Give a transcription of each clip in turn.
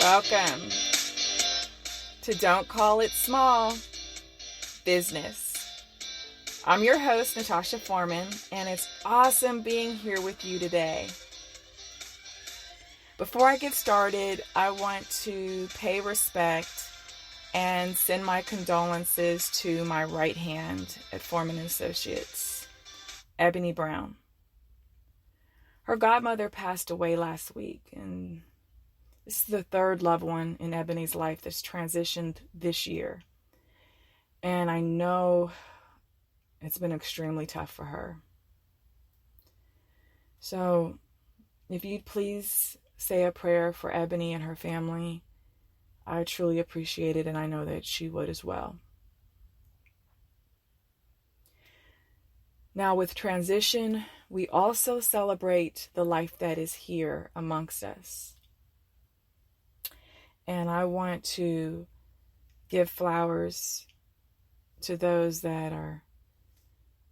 Welcome to Don't Call It Small Business. I'm your host, Natasha Foreman, and it's awesome being here with you today. Before I get started, I want to pay respect and send my condolences to my right hand at ForemanLLC, Ebony Brown. Her godmother passed away last week, and this is the third loved one in Ebony's life that's transitioned this year. And I know it's been extremely tough for her. So if you'd please say a prayer for Ebony and her family, I truly appreciate it, and I know that she would as well. Now, with transition, we also celebrate the life that is here amongst us. And I want to give flowers to those that are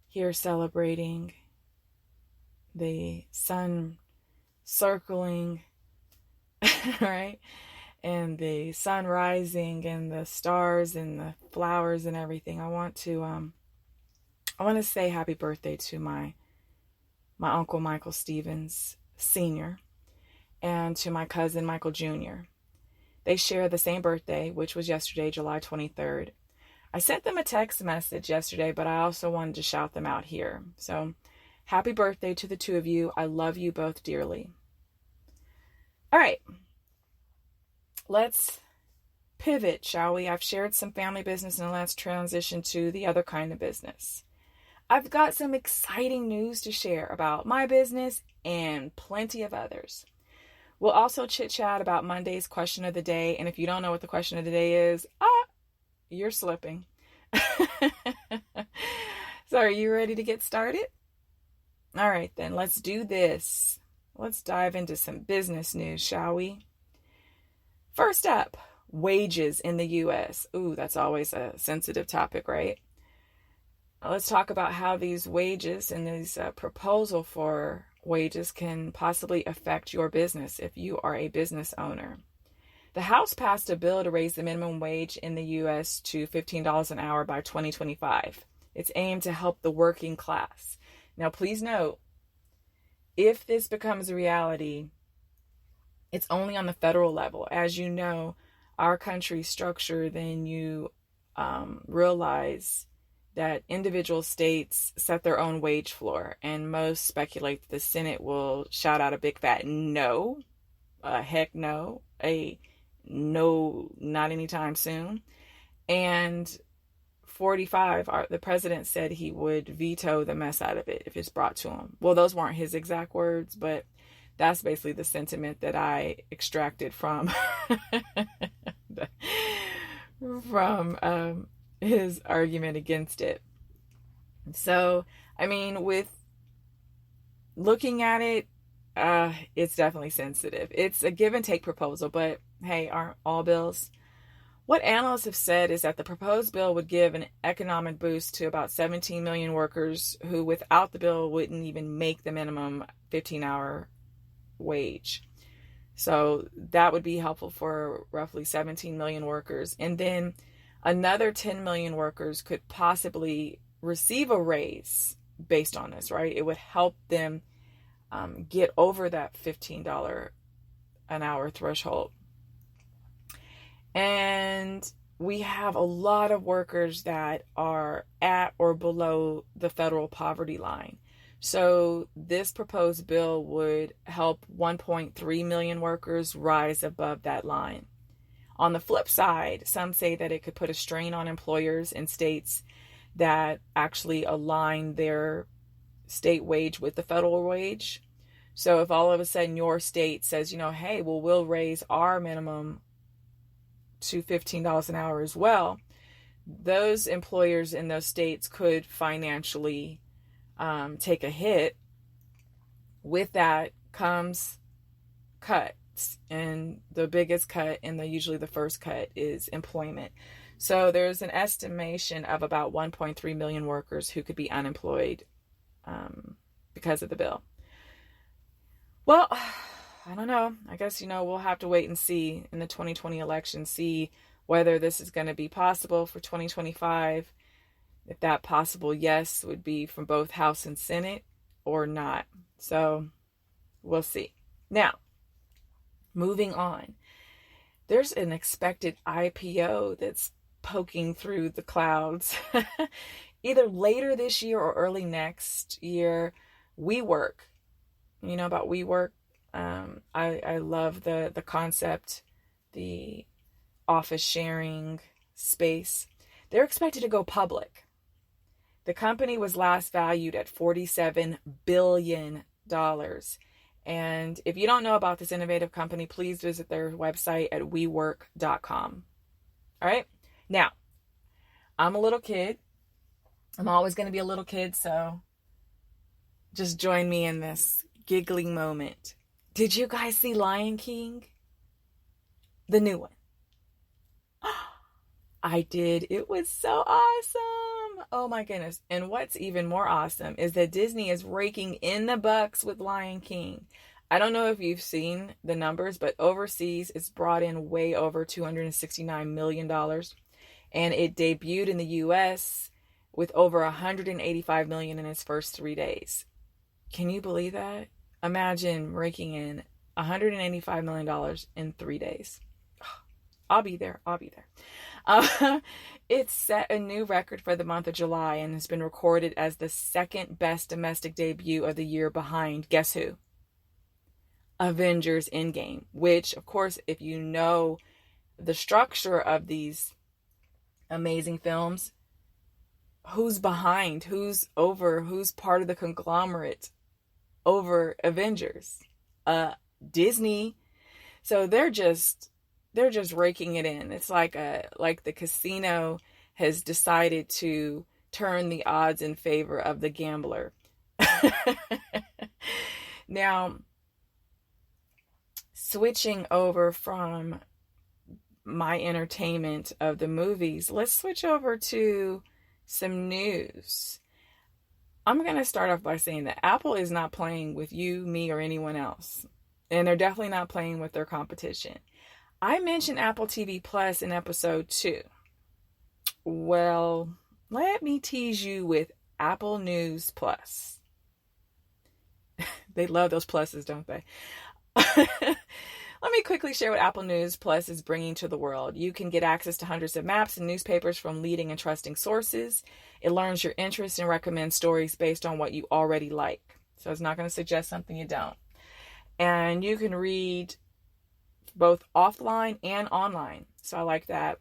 here celebrating the sun circling, right? And the sun rising and the stars and the flowers and everything. I want to say happy birthday to my Uncle Michael Stevens Sr. and to my cousin Michael Jr. They share the same birthday, which was yesterday, July 23rd. I sent them a text message yesterday, but I also wanted to shout them out here. So happy birthday to the two of you. I love you both dearly. All right. Let's pivot, shall we? I've shared some family business, and let's transition to the other kind of business. I've got some exciting news to share about my business and plenty of others. We'll also chit-chat about Monday's question of the day, and if you don't know what the question of the day is, you're slipping. So are you ready to get started? All right, then, let's do this. Let's dive into some business news, shall we? First up, wages in the U.S. Ooh, that's always a sensitive topic, right? Let's talk about how these wages and these proposal for wages can possibly affect your business if you are a business owner. The House passed a bill to raise the minimum wage in the U.S. to $15 an hour by 2025. It's aimed to help the working class. Now, please note, if this becomes a reality, it's only on the federal level. As you know, our country's structured, then you realize that individual states set their own wage floor, and most speculate that the Senate will shout out a big fat no, a heck no, a no, not anytime soon. And 45, the president said he would veto the mess out of it if it's brought to him. Well, those weren't his exact words, but that's basically the sentiment that I extracted from his argument against it. So, I mean, with looking at it, it's definitely sensitive. It's a give and take proposal, but hey, aren't all bills? What analysts have said is that the proposed bill would give an economic boost to about 17 million workers who, without the bill, wouldn't even make the minimum 15-hour wage. So that would be helpful for roughly 17 million workers. And then another 10 million workers could possibly receive a raise based on this, right? It would help them get over that $15 an hour threshold. And we have a lot of workers that are at or below the federal poverty line. So this proposed bill would help 1.3 million workers rise above that line. On the flip side, some say that it could put a strain on employers in states that actually align their state wage with the federal wage. So if all of a sudden your state says, hey, well, we'll raise our minimum to $15 an hour as well, those employers in those states could financially take a hit. With that comes cuts, and the biggest cut, and usually the first cut, is employment. So there's an estimation of about 1.3 million workers who could be unemployed because of the bill. Well, I don't know. I guess, we'll have to wait and see in the 2020 election, see whether this is going to be possible for 2025. If that possible yes would be from both House and Senate or not. So we'll see. Now, moving on. There's an expected IPO that's poking through the clouds. Either later this year or early next year. WeWork. You know about WeWork? I love the concept, the office sharing space. They're expected to go public. The company was last valued at $47 billion. And if you don't know about this innovative company, please visit their website at wework.com. All right. Now, I'm a little kid. I'm always going to be a little kid, so just join me in this giggling moment. Did you guys see Lion King? The new one. I did. It was so awesome. Oh my goodness. And what's even more awesome is that Disney is raking in the bucks with Lion King. I don't know if you've seen the numbers, but overseas it's brought in way over $269 million. And it debuted in the US with over $185 million in its first 3 days. Can you believe that? Imagine raking in $185 million in 3 days. I'll be there. It set a new record for the month of July and has been recorded as the second best domestic debut of the year behind, guess who? Avengers Endgame, which, of course, if you know the structure of these amazing films, who's behind, who's over, who's part of the conglomerate over Avengers? Disney. So they're just raking it in. It's like the casino has decided to turn the odds in favor of the gambler. Now, switching over from my entertainment of the movies, let's switch over to some news. I'm going to start off by saying that Apple is not playing with you, me, or anyone else. And they're definitely not playing with their competition. I mentioned Apple TV Plus in episode 2. Well, let me tease you with Apple News Plus. They love those pluses, don't they? Let me quickly share what Apple News Plus is bringing to the world. You can get access to hundreds of maps and newspapers from leading and trusting sources. It learns your interests and recommends stories based on what you already like. So it's not going to suggest something you don't. And you can read both offline and online. So I like that.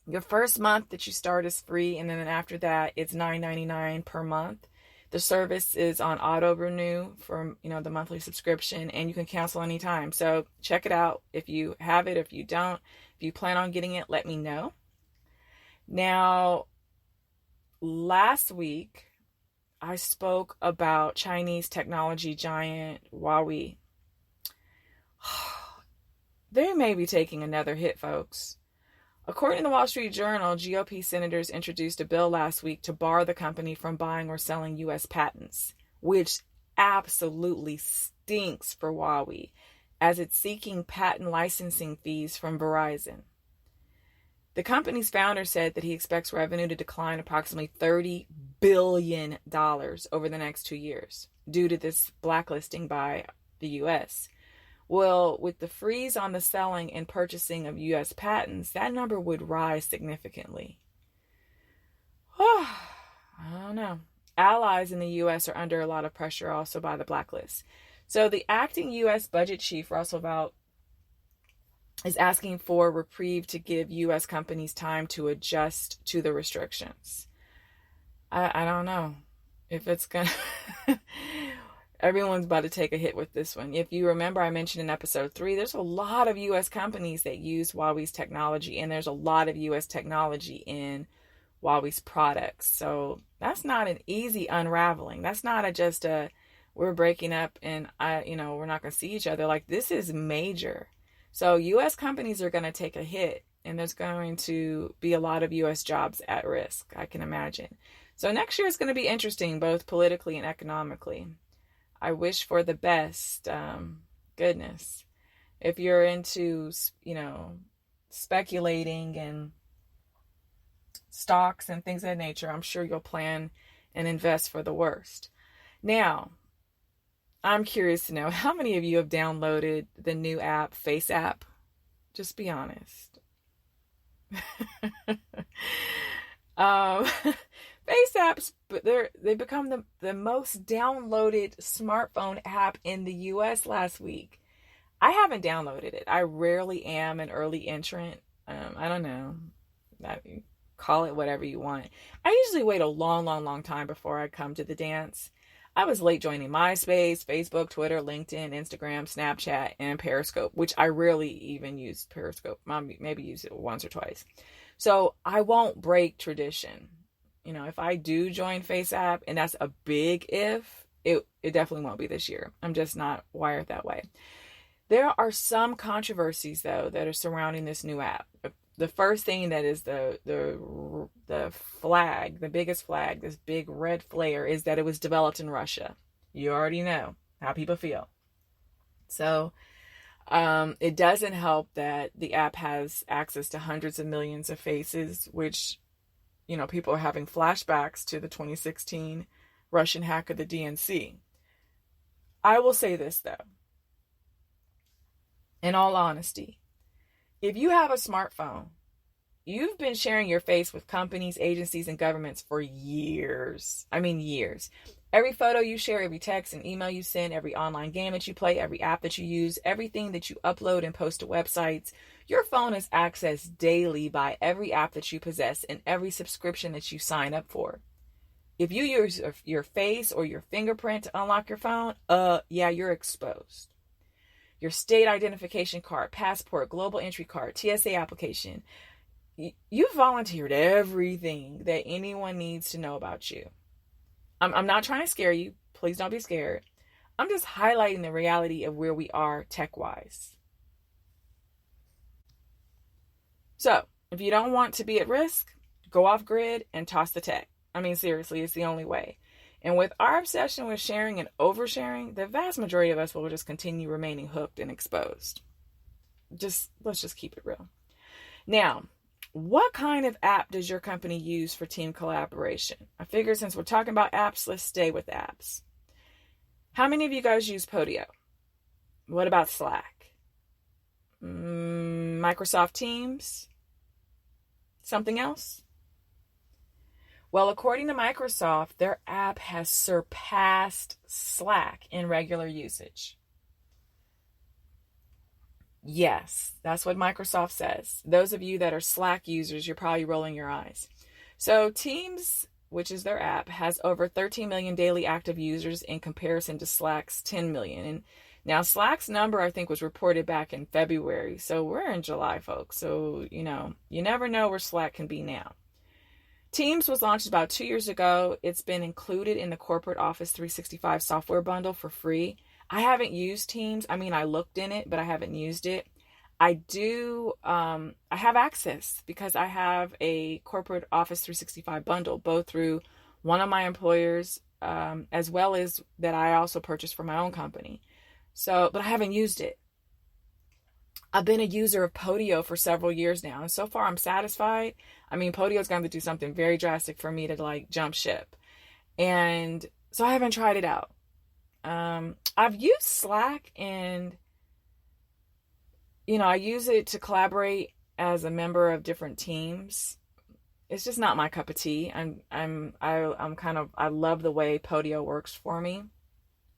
Your first month that you start is free, and then after that, it's $9.99 per month. The service is on auto renew for the monthly subscription, and you can cancel anytime. So check it out if you have it, if you don't. If you plan on getting it, let me know. Now, last week, I spoke about Chinese technology giant Huawei. They may be taking another hit, folks. According to the Wall Street Journal, GOP senators introduced a bill last week to bar the company from buying or selling U.S. patents, which absolutely stinks for Huawei, as it's seeking patent licensing fees from Verizon. The company's founder said that he expects revenue to decline approximately $30 billion over the next 2 years due to this blacklisting by the U.S. Well, with the freeze on the selling and purchasing of U.S. patents, that number would rise significantly. I don't know. Allies in the U.S. are under a lot of pressure also by the blacklist. So the acting U.S. budget chief, Russell Vought, is asking for reprieve to give U.S. companies time to adjust to the restrictions. I don't know if it's going to... Everyone's about to take a hit with this one. If you remember, I mentioned in episode 3, there's a lot of U.S. companies that use Huawei's technology, and there's a lot of U.S. technology in Huawei's products. So that's not an easy unraveling. That's not just a, we're breaking up and we're not going to see each other. Like, this is major. So U.S. companies are going to take a hit, and there's going to be a lot of U.S. jobs at risk, I can imagine. So next year is going to be interesting, both politically and economically. I wish for the best Goodness. If you're into, speculating and stocks and things of that nature, I'm sure you'll plan and invest for the worst. Now, I'm curious to know how many of you have downloaded the new app, Face App? Just be honest. Face apps, but they become the most downloaded smartphone app in the US last week. I haven't downloaded it. I rarely am an early entrant. I don't know. Call it whatever you want. I usually wait a long time before I come to the dance. I was late joining MySpace, Facebook, Twitter, LinkedIn, Instagram, Snapchat, and Periscope, which I rarely even use Periscope. Maybe use it once or twice. So I won't break tradition. If I do join FaceApp, and that's a big if, it definitely won't be this year. I'm just not wired that way. There are some controversies, though, that are surrounding this new app. The first thing that is the flag, the biggest flag, this big red flare, is that it was developed in Russia. You already know how people feel. So it doesn't help that the app has access to hundreds of millions of faces, which, people are having flashbacks to the 2016 Russian hack of the DNC. I will say this, though. In all honesty, if you have a smartphone, you've been sharing your face with companies, agencies, and governments for years. I mean, years. Every photo you share, every text and email you send, every online game that you play, every app that you use, everything that you upload and post to websites, your phone is accessed daily by every app that you possess and every subscription that you sign up for. If you use your face or your fingerprint to unlock your phone, you're exposed. Your state identification card, passport, global entry card, TSA application. You've volunteered everything that anyone needs to know about you. I'm not trying to scare you. Please don't be scared. I'm just highlighting the reality of where we are tech-wise. So, if you don't want to be at risk, go off grid and toss the tech. I mean, seriously, it's the only way. And with our obsession with sharing and oversharing, the vast majority of us will just continue remaining hooked and exposed. Let's just keep it real. Now, what kind of app does your company use for team collaboration? I figure since we're talking about apps, let's stay with apps. How many of you guys use Podio? What about Slack? Microsoft Teams? Something else? Well, according to Microsoft, their app has surpassed Slack in regular usage. Yes, that's what Microsoft says. Those of you that are Slack users, you're probably rolling your eyes. So Teams, which is their app, has over 13 million daily active users in comparison to Slack's 10 million. And now Slack's number, I think, was reported back in February. So we're in July, folks. So, you never know where Slack can be now. Teams was launched about 2 years ago. It's been included in the corporate Office 365 software bundle for free. I haven't used Teams. I mean, I looked in it, but I haven't used it. I have access because I have a corporate Office 365 bundle, both through one of my employers, as well as that I also purchased for my own company. But I haven't used it. I've been a user of Podio for several years now, and so far I'm satisfied. I mean, Podio is going to do something very drastic for me to jump ship. And so I haven't tried it out. I've used Slack, and, I use it to collaborate as a member of different teams. It's just not my cup of tea. I love the way Podio works for me.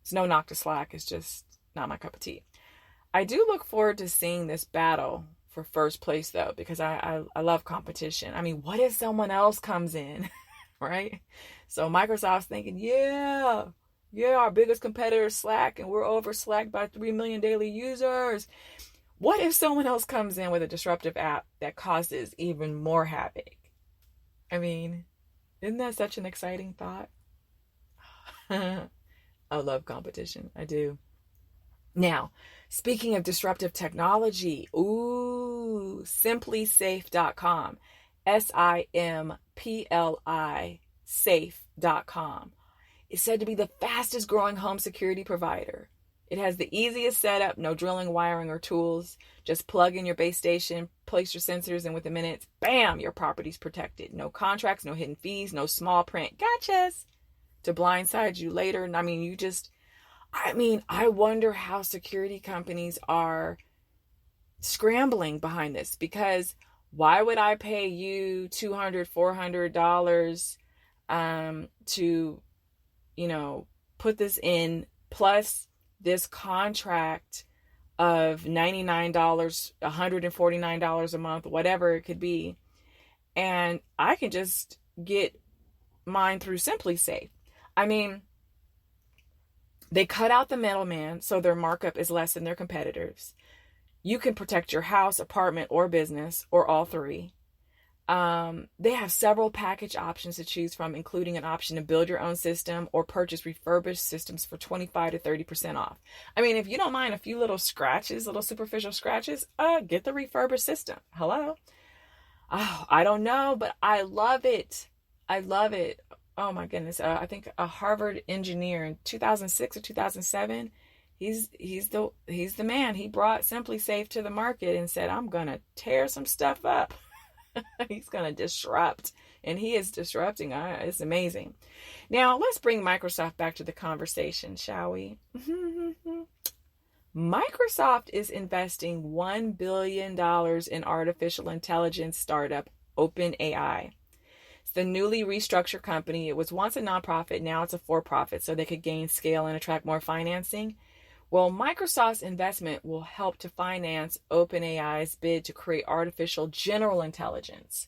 It's no knock to Slack. It's just not my cup of tea. I do look forward to seeing this battle for first place, though, because I love competition. I mean, what if someone else comes in, right? So Microsoft's thinking, our biggest competitor is Slack, and we're over Slack by 3 million daily users. What if someone else comes in with a disruptive app that causes even more havoc? I mean, isn't that such an exciting thought? I love competition. I do. Now, speaking of disruptive technology, simplysafe.com, SIMPLI safe.com is said to be the fastest growing home security provider. It has the easiest setup, no drilling, wiring, or tools. Just plug in your base station, place your sensors, and within minutes, bam, your property's protected. No contracts, no hidden fees, no small print gotchas to blindside you later. I mean, I wonder how security companies are scrambling behind this, because why would I pay you $200, $400 to, put this in, plus this contract of $99, $149 a month, whatever it could be, and I can just get mine through SimpliSafe. I mean, they cut out the middleman, so their markup is less than their competitors. You can protect your house, apartment, or business, or all three. They have several package options to choose from, including an option to build your own system or purchase refurbished systems for 25 to 30% off. I mean, if you don't mind a few little scratches, little superficial scratches, get the refurbished system. Hello? Oh, I don't know, but I love it. I love it. Oh my goodness. I think a Harvard engineer in 2006 or 2007, he's the man. He brought SimpliSafe to the market and said, I'm going to tear some stuff up. He's going to disrupt, and he is disrupting. It's amazing. Now, let's bring Microsoft back to the conversation, shall we? Microsoft is investing $1 billion in artificial intelligence startup OpenAI. It's the newly restructured company. It was once a nonprofit. Now it's a for-profit, so they could gain scale and attract more financing. Well, Microsoft's investment will help to finance OpenAI's bid to create artificial general intelligence.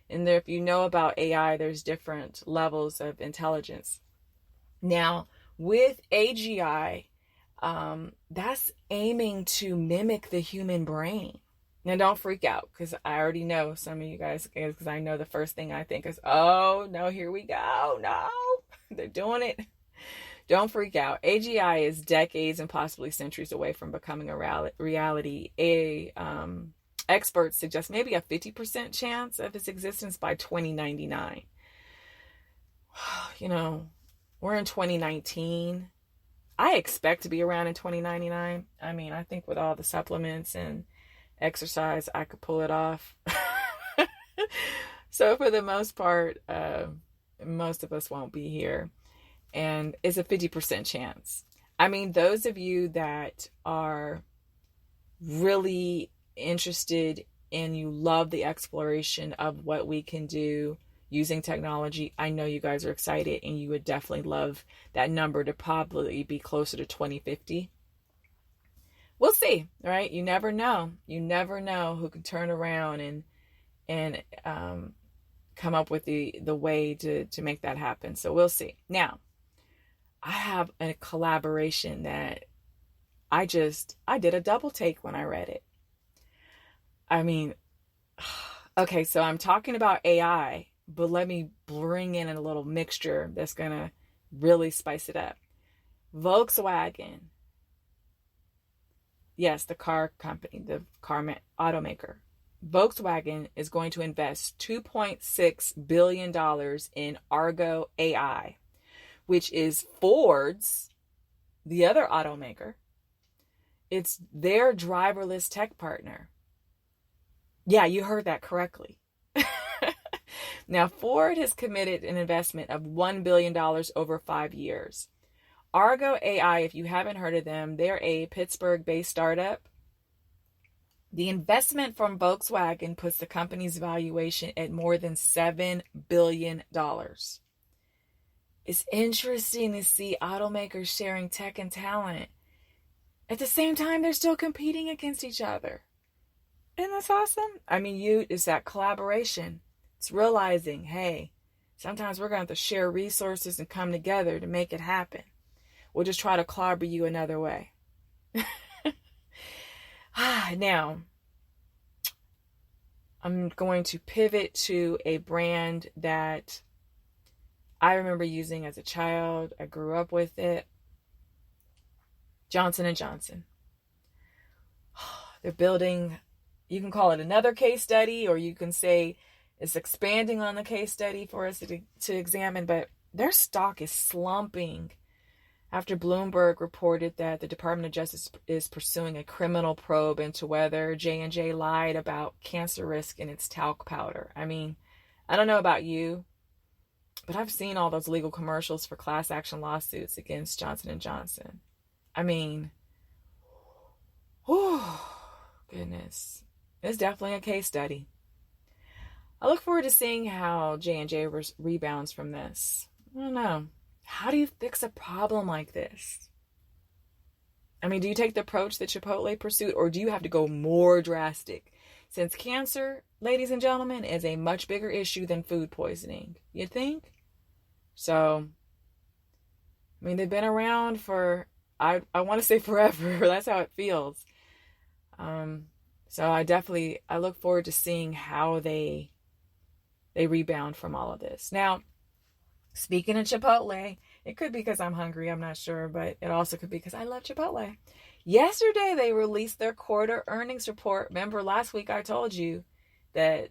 And if you know about AI, there's different levels of intelligence. Now, with AGI, that's aiming to mimic the human brain. Now, don't freak out, because I already know some of you guys, because I know the first thing I think is, oh, no, here we go. No, they're doing it. Don't freak out. AGI is decades and possibly centuries away from becoming a reality. Experts suggest maybe a 50% chance of its existence by 2099. We're in 2019. I expect to be around in 2099. I mean, I think with all the supplements and exercise, I could pull it off. So for the most part, most of us won't be here. And it's a 50% chance. I mean, those of you that are really interested and you love the exploration of what we can do using technology, I know you guys are excited, and you would definitely love that number to probably be closer to 2050. We'll see, right? You never know. You never know who can turn around and come up with the way to make that happen. So we'll see. Now, I have a collaboration that I did a double take when I read it. I mean, okay, so I'm talking about AI, but let me bring in a little mixture that's going to really spice it up. Volkswagen. Yes, the car company, the car automaker. Volkswagen is going to invest $2.6 billion in Argo AI, which is Ford's, the other automaker. It's their driverless tech partner. Yeah, you heard that correctly. Now, Ford has committed an investment of $1 billion over 5 years. Argo AI, if you haven't heard of them, they're a Pittsburgh-based startup. The investment from Volkswagen puts the company's valuation at more than $7 billion. It's interesting to see automakers sharing tech and talent. At the same time, they're still competing against each other. Isn't that awesome? I mean, it's that collaboration. It's realizing, hey, sometimes we're going to have to share resources and come together to make it happen. We'll just try to clobber you another way. Now, I'm going to pivot to a brand that I remember using as a child. I grew up with it. Johnson & Johnson. They're building, you can call it another case study, or you can say it's expanding on the case study for us to examine, but their stock is slumping. after Bloomberg reported that the Department of Justice is pursuing a criminal probe into whether J&J lied about cancer risk in its talc powder. I mean, I don't know about you, but I've seen all those legal commercials for class action lawsuits against Johnson & Johnson. I mean, goodness. It's definitely a case study. I look forward to seeing how J&J rebounds from this. I don't know. How do you fix a problem like this? I mean, do you take the approach that Chipotle pursued, or do you have to go more drastic? Since cancer, ladies and gentlemen, is a much bigger issue than food poisoning. You think? So, I mean, they've been around for, I want to say forever. That's how it feels. So I look forward to seeing how they rebound from all of this. Now, speaking of Chipotle, it could be because I'm hungry, I'm not sure, but it also could be because I love Chipotle. Yesterday, they released their quarter earnings report. Remember, last week I told you that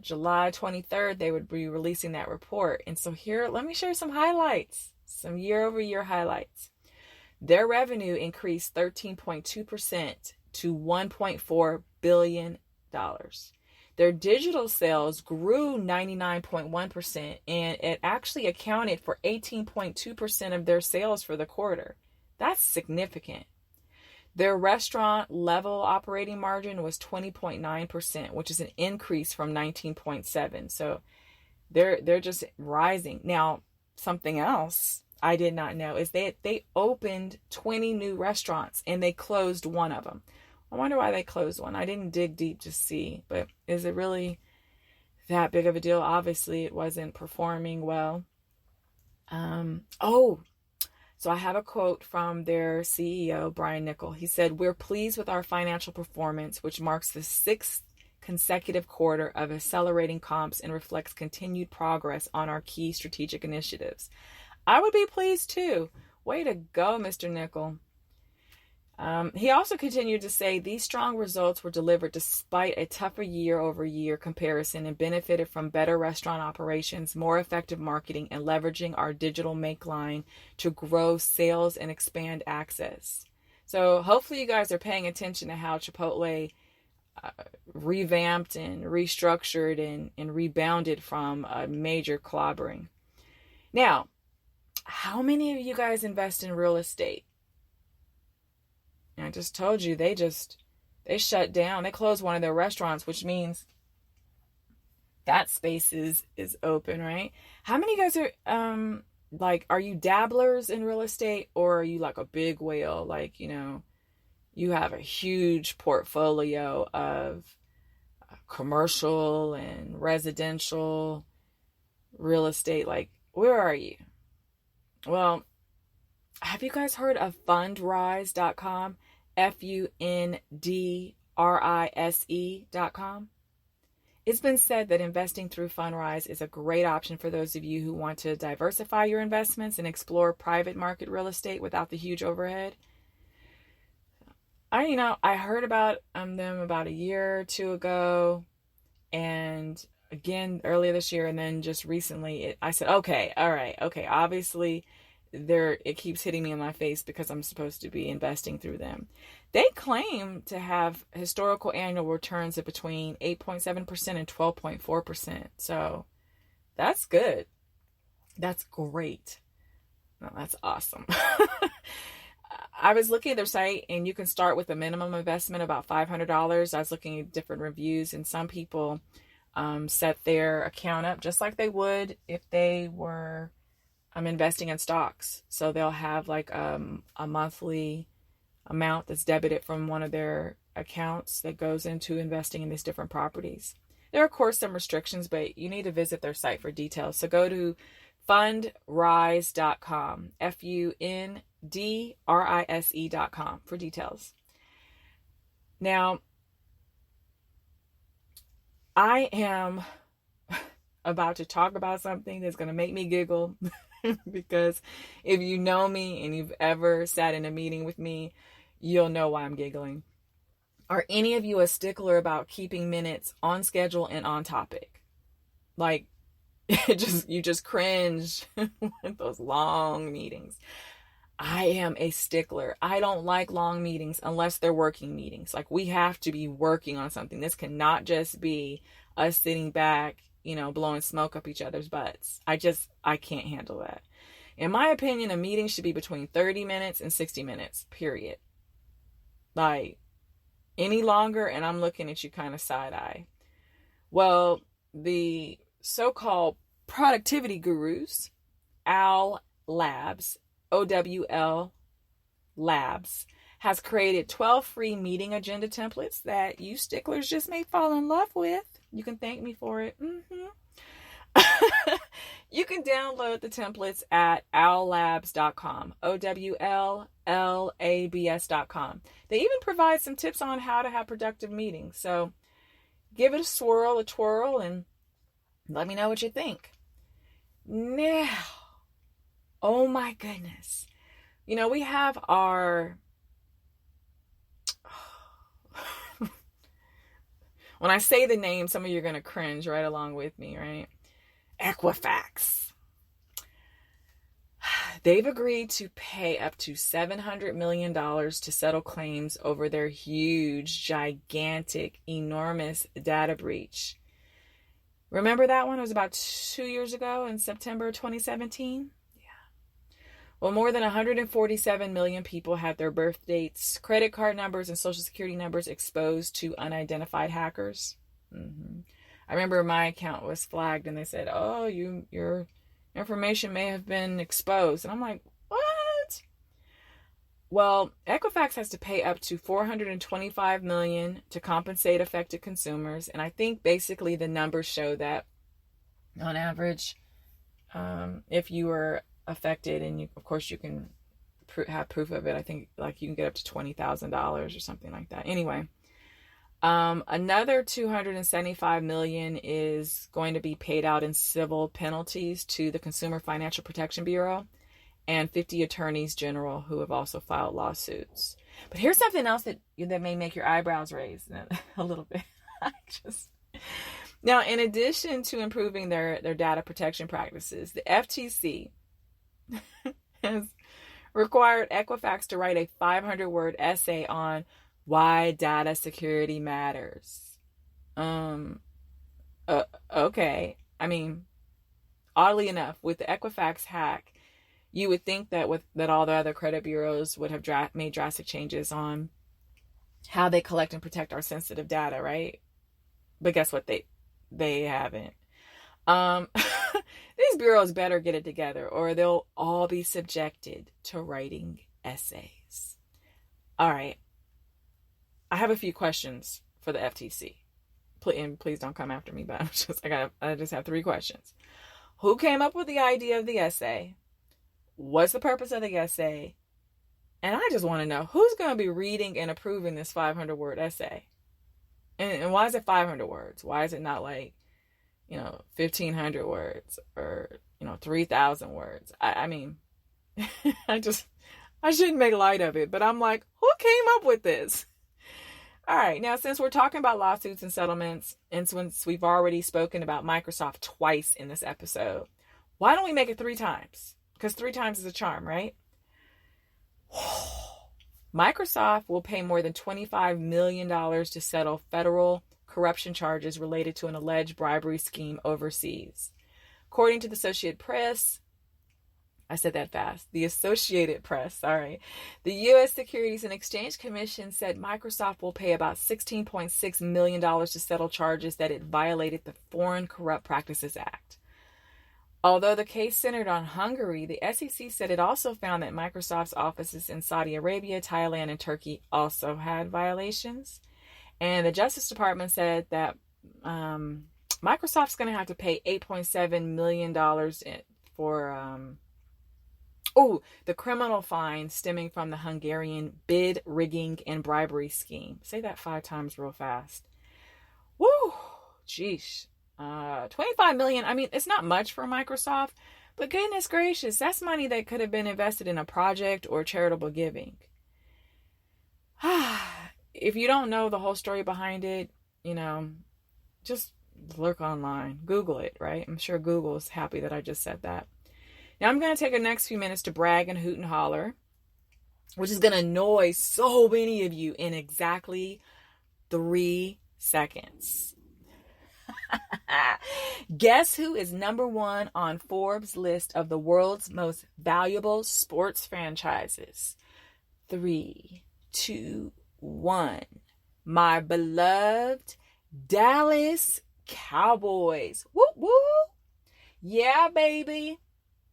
July 23rd, they would be releasing that report. And so here, let me share some highlights, some year-over-year highlights. Their revenue increased 13.2% to $1.4 billion. Their digital sales grew 99.1%, and it actually accounted for 18.2% of their sales for the quarter. That's significant. Their restaurant level operating margin was 20.9%, which is an increase from 19.7%. So they're just rising. Now, something else I did not know is they opened 20 new restaurants and they closed one of them. I wonder why they closed one. I didn't dig deep to see, but is it really that big of a deal? Obviously, it wasn't performing well. So I have a quote from their CEO, Brian Niccol. He said, "We're pleased with our financial performance, which marks the 6th consecutive quarter of accelerating comps and reflects continued progress on our key strategic initiatives." I would be pleased too. Way to go, Mr. Niccol. He also continued to say these strong results were delivered despite a tougher year-over-year comparison and benefited from better restaurant operations, more effective marketing, and leveraging our digital make line to grow sales and expand access. So hopefully you guys are paying attention to how Chipotle revamped and restructured and rebounded from a major clobbering. Now, how many of you guys invest in real estate? I just told you they shut down. They closed one of their restaurants, which means that space is open, right? How many of you guys are you dabblers in real estate, or are you like a big whale? Like, you have a huge portfolio of commercial and residential real estate. Like, where are you? Well, have you guys heard of fundrise.com? FUNDRISE.com? It's been said that investing through Fundrise is a great option for those of you who want to diversify your investments and explore private market real estate without the huge overhead. I heard about them about a year or two ago, and again earlier this year, and then just recently I said, okay, all right, okay, obviously it keeps hitting me in my face because I'm supposed to be investing through them. They claim to have historical annual returns of between 8.7% and 12.4%. So that's good. That's great. No, that's awesome. I was looking at their site, and you can start with a minimum investment about $500. I was looking at different reviews, and some people set their account up just like they would if they were investing in stocks. So they'll have like a monthly amount that's debited from one of their accounts that goes into investing in these different properties. There are, of course, some restrictions, but you need to visit their site for details. So go to fundrise.com, FUNDRISE.com for details. Now, I am about to talk about something that's going to make me giggle because if you know me and you've ever sat in a meeting with me, you'll know why I'm giggling. Are any of you a stickler about keeping minutes on schedule and on topic? Like, you just cringe with those long meetings. I am a stickler. I don't like long meetings unless they're working meetings. Like, we have to be working on something. This cannot just be us sitting back, blowing smoke up each other's butts. I can't handle that. In my opinion, a meeting should be between 30 minutes and 60 minutes, period. Like, any longer and I'm looking at you kind of side eye. Well, the so-called productivity gurus, OWL Labs, OWL Labs, has created 12 free meeting agenda templates that you sticklers just may fall in love with. You can thank me for it. You can download the templates at owllabs.com, OWLLABS.com. They even provide some tips on how to have productive meetings. So give it a swirl, a twirl, and let me know what you think. Now, oh my goodness. We have our... When I say the name, some of you are going to cringe right along with me, right? Equifax. They've agreed to pay up to $700 million to settle claims over their huge, gigantic, enormous data breach. Remember that one? It was about 2 years ago in September 2017? Yeah. Well, more than 147 million people had their birth dates, credit card numbers, and social security numbers exposed to unidentified hackers. I remember my account was flagged and they said, oh, your information may have been exposed. And I'm like, what? Well, Equifax has to pay up to $425 million to compensate affected consumers. And I think basically the numbers show that on average, if you were affected, and of course you can have proof of it, I think like you can get up to $20,000 or something like that. Anyway. Another $275 million is going to be paid out in civil penalties to the Consumer Financial Protection Bureau and 50 attorneys general who have also filed lawsuits. But here's something else that may make your eyebrows raise a little bit. Now, in addition to improving their data protection practices, the FTC has required Equifax to write a 500-word essay on why data security matters. Okay. I mean, oddly enough, with the Equifax hack, you would think that that all the other credit bureaus would have made drastic changes on how they collect and protect our sensitive data, right? But guess what? They haven't. These bureaus better get it together, or they'll all be subjected to writing essays. All right. I have a few questions for the FTC. Please don't come after me, but I just have 3 questions. Who came up with the idea of the essay? What's the purpose of the essay? And I just want to know who's going to be reading and approving this 500-word essay. And why is it 500 words? Why is it not like, 1,500 words or, 3,000 words? I mean, I shouldn't make light of it, but I'm like, who came up with this? All right, now since we're talking about lawsuits and settlements, and since we've already spoken about Microsoft twice in this episode, why don't we make it 3 times? Because 3 times is a charm, right? Microsoft will pay more than $25 million to settle federal corruption charges related to an alleged bribery scheme overseas. According to the Associated Press, I said that fast. The Associated Press, sorry. The U.S. Securities and Exchange Commission said Microsoft will pay about $16.6 million to settle charges that it violated the Foreign Corrupt Practices Act. Although the case centered on Hungary, the SEC said it also found that Microsoft's offices in Saudi Arabia, Thailand, and Turkey also had violations. And the Justice Department said that Microsoft's going to have to pay $8.7 million for the criminal fine stemming from the Hungarian bid rigging and bribery scheme. Say that 5 times real fast. Woo! Jeez. 25 million. I mean, it's not much for Microsoft, but goodness gracious, that's money that could have been invested in a project or charitable giving. If you don't know the whole story behind it, just look online, Google it, right? I'm sure Google is happy that I just said that. Now I'm going to take the next few minutes to brag and hoot and holler which is going to annoy so many of you in exactly 3 seconds. Guess who is number 1 on Forbes' list of the world's most valuable sports franchises? 3, 2, 1. My beloved Dallas Cowboys. Woo woo. Yeah, baby.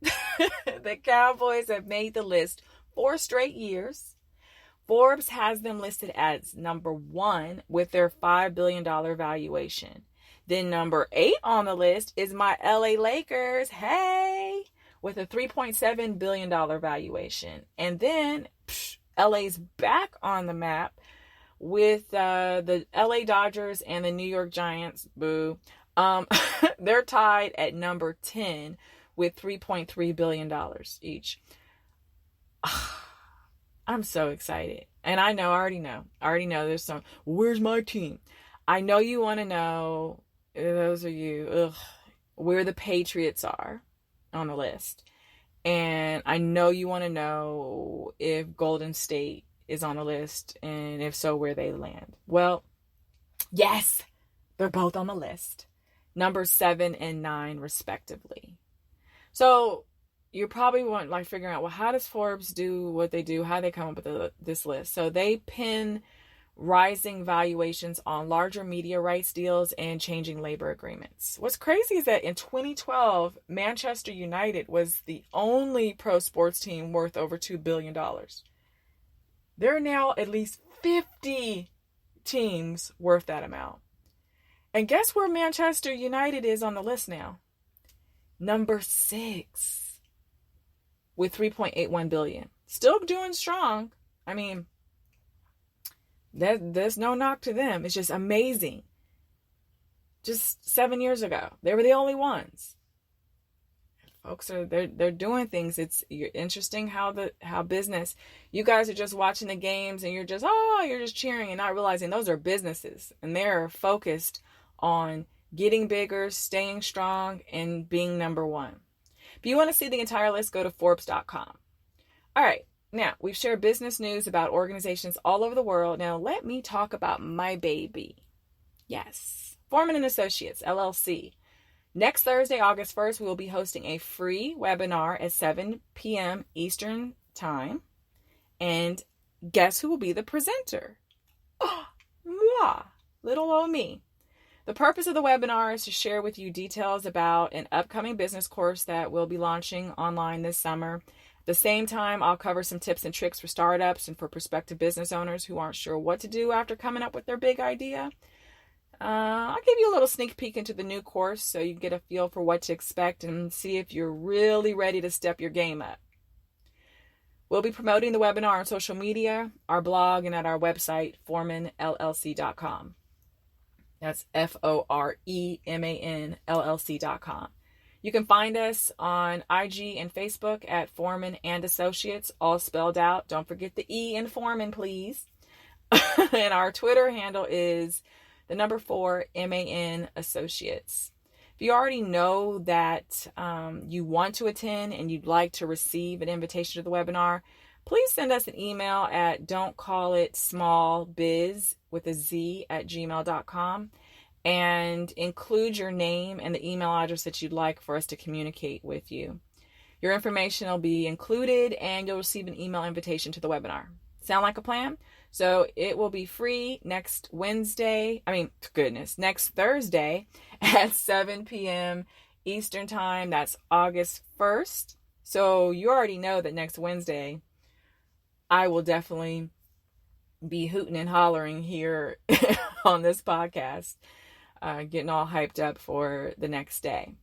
The Cowboys have made the list 4 straight years. Forbes has them listed as number 1 with their $5 billion valuation. Then number 8 on the list is my LA Lakers, hey, with a $3.7 billion valuation. And then LA's back on the map with the LA Dodgers and the New York Giants, boo. They're tied at number 10 with $3.3 billion each. I'm so excited. And I already know there's some, where's my team? I know you want to know, those of you, where the Patriots are on the list. And I know you want to know if Golden State is on the list, and if so, where they land. Well, yes, they're both on the list. Number 7 and 9, respectively. So you're probably figuring out, well, how does Forbes do what they do? How do they come up with this list? So they pin rising valuations on larger media rights deals and changing labor agreements. What's crazy is that in 2012, Manchester United was the only pro sports team worth over $2 billion. There are now at least 50 teams worth that amount. And guess where Manchester United is on the list now? Number 6 with $3.81 billion. Still doing strong. I mean, there's no knock to them. It's just amazing. Just 7 years ago, they were the only ones. Folks they're doing things. It's interesting how business. You guys are just watching the games and you're just cheering and not realizing those are businesses, and they're focused on getting bigger, staying strong, and being number 1. If you want to see the entire list, go to Forbes.com. All right. Now, we've shared business news about organizations all over the world. Now, let me talk about my baby. Yes. Foreman & Associates, LLC. Next Thursday, August 1st, we will be hosting a free webinar at 7 p.m. Eastern Time. And guess who will be the presenter? Oh, moi, little old me. The purpose of the webinar is to share with you details about an upcoming business course that we'll be launching online this summer. At the same time, I'll cover some tips and tricks for startups and for prospective business owners who aren't sure what to do after coming up with their big idea. I'll give you a little sneak peek into the new course so you can get a feel for what to expect and see if you're really ready to step your game up. We'll be promoting the webinar on social media, our blog, and at our website, ForemanLLC.com. That's ForemanLLC.com. You can find us on IG and Facebook at Foreman & Associates, all spelled out. Don't forget the E in Foreman, please. And our Twitter handle is the number 4 MAN Associates. If you already know that you want to attend and you'd like to receive an invitation to the webinar, please send us an email at don'tcallitsmallbiz@gmail.com and include your name and the email address that you'd like for us to communicate with you. Your information will be included and you'll receive an email invitation to the webinar. Sound like a plan? So it will be free next Thursday at 7 p.m. Eastern Time. That's August 1st. So you already know that next Wednesday, I will definitely be hooting and hollering here on this podcast, getting all hyped up for the next day.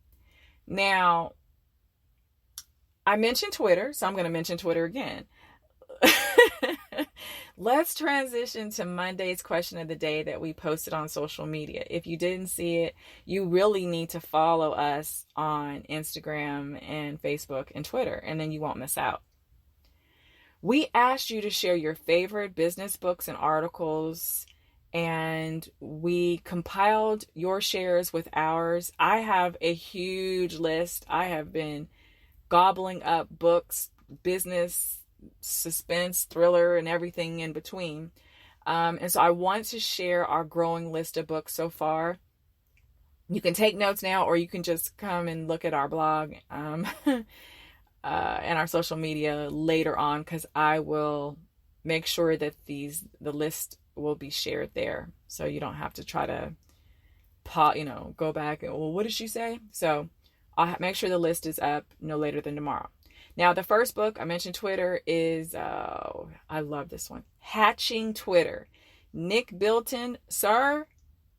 Now, I mentioned Twitter, so I'm going to mention Twitter again. Let's transition to Monday's question of the day that we posted on social media. If you didn't see it, you really need to follow us on Instagram and Facebook and Twitter, and then you won't miss out. We asked you to share your favorite business books and articles, and we compiled your shares with ours. I have a huge list. I have been gobbling up books, business suspense, thriller, and everything in between. And so I want to share our growing list of books so far. You can take notes now, or you can just come and look at our blog and our social media later on, because I will make sure that the list will be shared there, so you don't have to try to go back and, well, what did she say? So I'll make sure the list is up no later than tomorrow. Now, the first book, I mentioned Twitter, is, I love this one, Hatching Twitter. Nick Bilton, sir,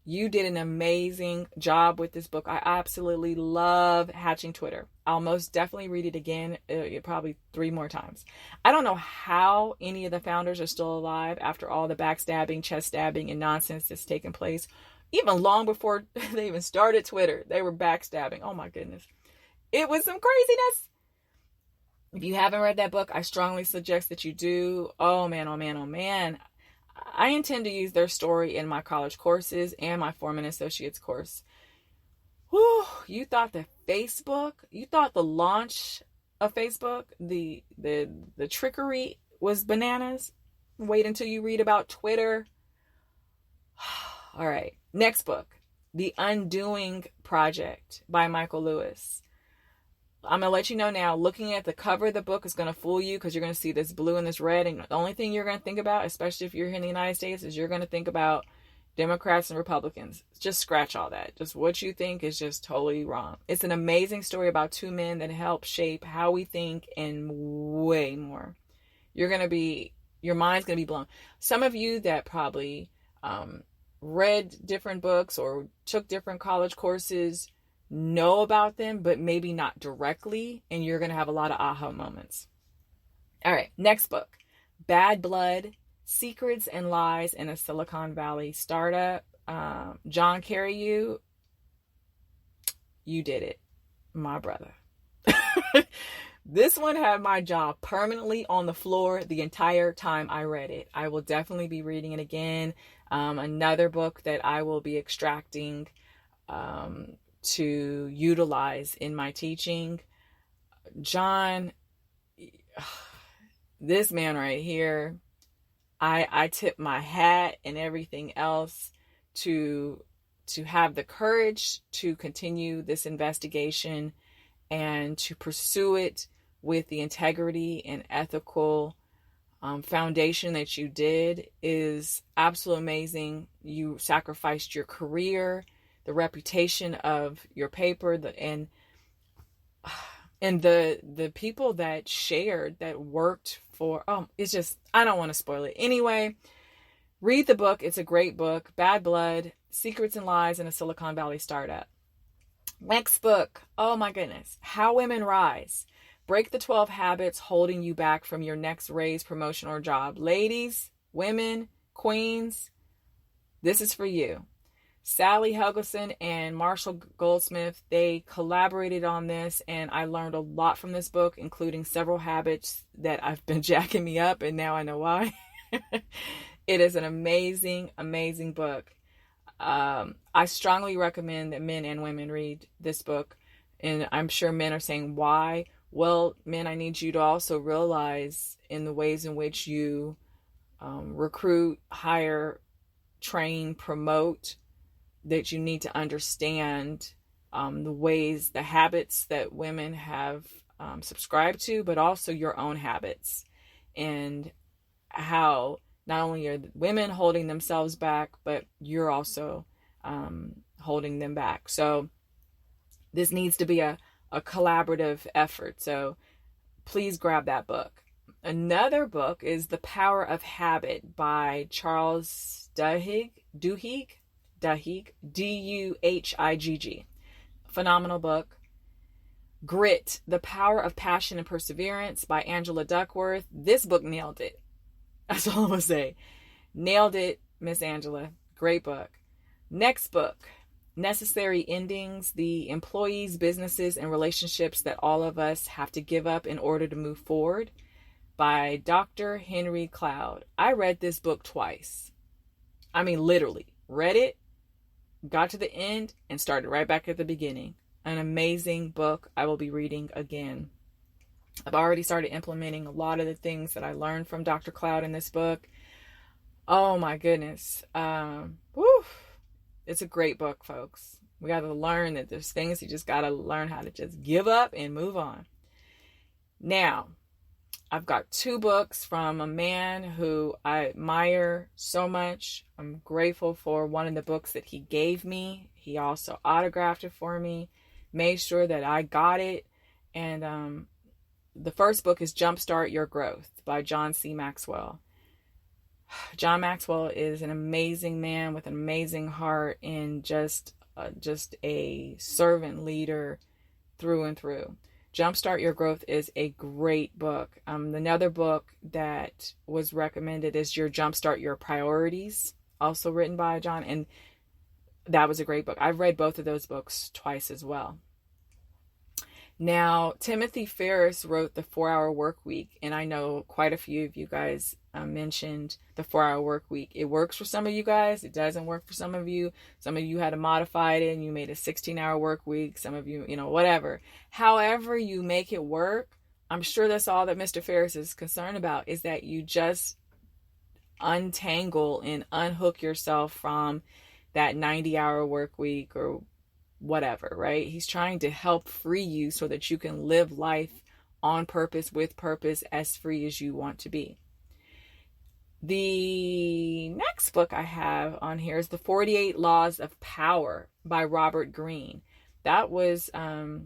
you did an amazing job with this book. I absolutely love Hatching Twitter. I'll most definitely read it again, probably 3 more times. I don't know how any of the founders are still alive after all the backstabbing, chest stabbing, and nonsense that's taken place. Even long before they even started Twitter, they were backstabbing. Oh my goodness. It was some craziness. If you haven't read that book, I strongly suggest that you do. Oh man, oh man, oh man. I intend to use their story in my college courses and my Foreman Associates course. Whew, you thought the launch of Facebook, the trickery was bananas? Wait until you read about Twitter. All right, next book, The Undoing Project by Michael Lewis. I'm going to let you know now, looking at the cover of the book is going to fool you, because you're going to see this blue and this red. And the only thing you're going to think about, especially if you're here in the United States, is you're going to think about Democrats and Republicans. Just scratch all that. Just what you think is just totally wrong. It's an amazing story about 2 men that help shape how we think and way more. Your mind's going to be blown. Some of you that probably read different books or took different college courses know about them, but maybe not directly, and you're going to have a lot of aha moments. All right, next book, Bad Blood, Secrets and Lies in a Silicon Valley Startup. John Kerry, you did it, my brother. This one had my jaw permanently on the floor the entire time I read it. I will definitely be reading it again. Another book that I will be extracting to utilize in my teaching. John, this man right here, I tip my hat and everything else to have the courage to continue this investigation and to pursue it with the integrity and ethical foundation that you did is absolutely amazing. You sacrificed your career, the reputation of your paper, and the people that shared, that worked for, it's just, I don't want to spoil it. Anyway, read the book. It's a great book. Bad Blood, Secrets and Lies in a Silicon Valley Startup. Next book. Oh my goodness. How Women Rise. Break the 12 habits holding you back from your next raise, promotion, or job. Ladies, women, queens, this is for you. Sally Helgeson and Marshall Goldsmith, they collaborated on this, and I learned a lot from this book, including several habits that I've been jacking me up, and now I know why. It is an amazing, amazing book. I strongly recommend that men and women read this book, and I'm sure men are saying, why? Well, men, I need you to also realize in the ways in which you recruit, hire, train, promote, that you need to understand the habits that women have subscribed to, but also your own habits, and how not only are women holding themselves back, but you're also holding them back. So this needs to be a collaborative effort. So please grab that book. Another book is The Power of Habit by Charles Duhigg, Duhigg. Phenomenal book. Grit, The Power of Passion and Perseverance by Angela Duckworth. This book nailed it. That's all I'm going to say. Nailed it, Miss Angela. Great book. Next book, Necessary Endings, The Employees, Businesses, and Relationships That All of Us Have to Give Up in Order to Move Forward by Dr. Henry Cloud. I read this book twice. I mean, literally. Read it, got to the end, and started right back at the beginning. An amazing book I will be reading again. I've already started implementing a lot of the things that I learned from Dr. Cloud in this book. Oh my goodness. Woo. It's a great book, folks. We got to learn that there's things you just got to learn how to just give up and move on. Now, I've got 2 books from a man who I admire so much. I'm grateful for one of the books that he gave me. He also autographed it for me, made sure that I got it. And the first book is Jumpstart Your Growth by John C. Maxwell. John Maxwell is an amazing man with an amazing heart and just a servant leader through and through. Jumpstart Your Growth is a great book. Another book that was recommended is Jumpstart Your Priorities, also written by John, and that was a great book. I've read both of those books twice as well. Now, Timothy Ferriss wrote The 4-Hour Work Week, and I know quite a few of you guys mentioned the 4-Hour Work Week. It works for some of you guys. It doesn't work for some of you. Some of you had to modify it and you made a 16-hour work week. Some of you, whatever. However you make it work, I'm sure that's all that Mr. Ferriss is concerned about, is that you just untangle and unhook yourself from that 90-hour work week or whatever, right? He's trying to help free you so that you can live life on purpose, with purpose, as free as you want to be. The next book I have on here is The 48 Laws of Power by Robert Greene. That was, a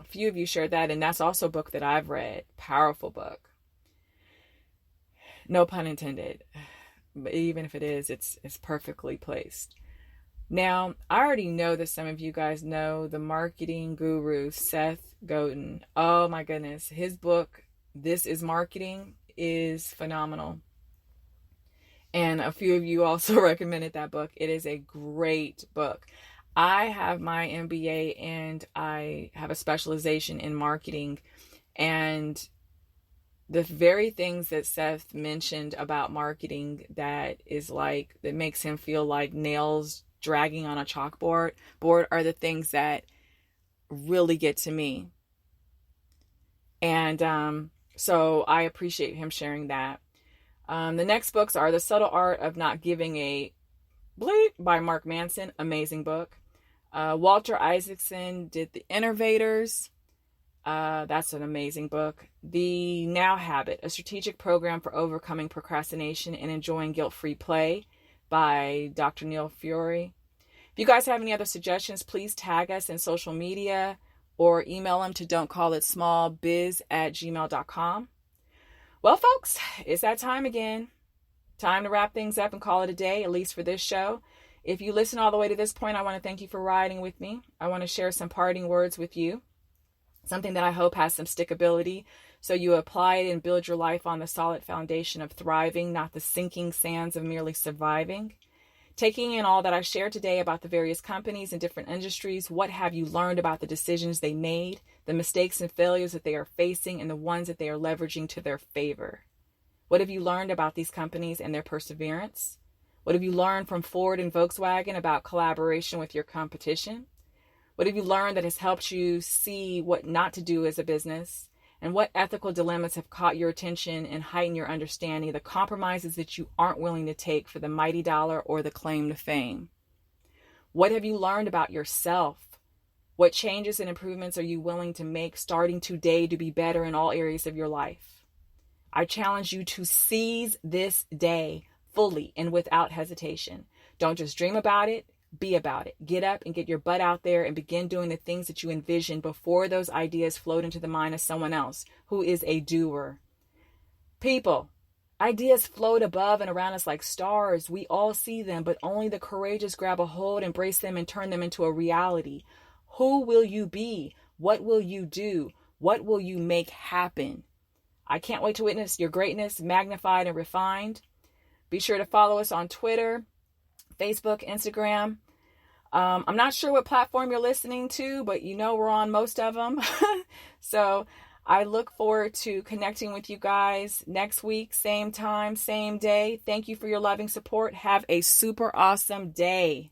few of you shared that, and that's also a book that I've read. Powerful book. No pun intended. But even if it is, it's perfectly placed. Now, I already know that some of you guys know the marketing guru, Seth Godin. Oh my goodness. His book, This is Marketing, is phenomenal. And a few of you also recommended that book. It is a great book. I have my MBA and I have a specialization in marketing. And the very things that Seth mentioned about marketing that makes him feel like nails dragging on a chalkboard are the things that really get to me. And so I appreciate him sharing that. The next books are The Subtle Art of Not Giving a Bleep by Mark Manson. Amazing book. Walter Isaacson did The Innovators. That's an amazing book. The Now Habit, a strategic program for overcoming procrastination and enjoying guilt-free play by Dr. Neil Fury. If you guys have any other suggestions, please tag us in social media or email them to don'tcallitsmallbiz@gmail.com. Well, folks, it's that time again. Time to wrap things up and call it a day, at least for this show. If you listen all the way to this point, I want to thank you for riding with me. I want to share some parting words with you. Something that I hope has some stickability, so you apply it and build your life on the solid foundation of thriving, not the sinking sands of merely surviving. Taking in all that I shared today about the various companies and different industries, what have you learned about the decisions they made, the mistakes and failures that they are facing, and the ones that they are leveraging to their favor? What have you learned about these companies and their perseverance? What have you learned from Ford and Volkswagen about collaboration with your competition? What have you learned that has helped you see what not to do as a business? And what ethical dilemmas have caught your attention and heightened your understanding of the compromises that you aren't willing to take for the mighty dollar or the claim to fame? What have you learned about yourself? What changes and improvements are you willing to make starting today to be better in all areas of your life? I challenge you to seize this day fully and without hesitation. Don't just dream about it. Be about it. Get up and get your butt out there and begin doing the things that you envision before those ideas float into the mind of someone else who is a doer. People, ideas float above and around us like stars. We all see them, but only the courageous grab a hold, embrace them, and turn them into a reality. Who will you be? What will you do? What will you make happen? I can't wait to witness your greatness, magnified and refined. Be sure to follow us on Twitter, Facebook, Instagram. I'm not sure what platform you're listening to, but we're on most of them. So I look forward to connecting with you guys next week, same time, same day. Thank you for your loving support. Have a super awesome day.